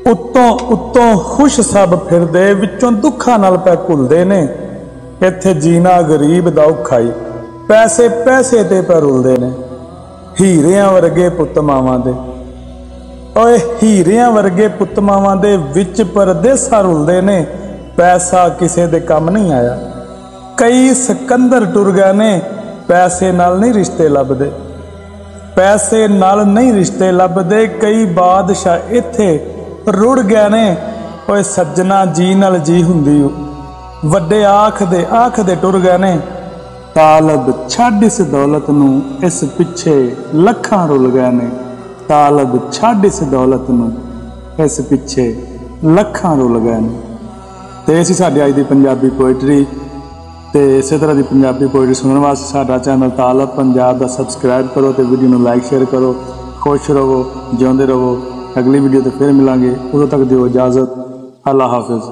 उत्तों उत्तों खुश सब फिरदे विचों दुखा नाल पै घुलदे ने। इत्थे जीना गरीब दा औखा ही, पैसे पैसे ते पै रुलदे ने। हीरियां वर्गे पुत्त मावां दे, ओए हीरियां वर्गे पुत्त मावां दे विच परदेसा रुलदे ने। पैसा किसे दे कम नहीं आया, कई सिकंदर टुर गए ने। पैसे नाल नहीं रिश्ते लभदे, पैसे नाल नहीं रिश्ते लभदे। कई बादशाह इत्थे रुड़ गए ने। ओए सज्जना जी नाल जी हुंदी, वड्डे आख दे टुर गए ने। तालब छड्ड इस दौलत नूं, इस पिछे लखां रुल गए ने। तालब छड्ड इस दौलत नूं, इस पिछे लखां रुल गए ने। ते इसी साडी अज दी पंजाबी पोइटरी ते इसे तरह की पंजाबी पोइटरी सुनने वास्ते साडा चैनल तालब पंजाब दा सबसक्राइब करो ते वीडियो नूं लाइक शेयर करो। खुश रहो, जिउंदे रहो। अगली वीडियो तो फिर मिलांगे, उदों तक दिओ इजाजत। अल्लाह हाफिज़।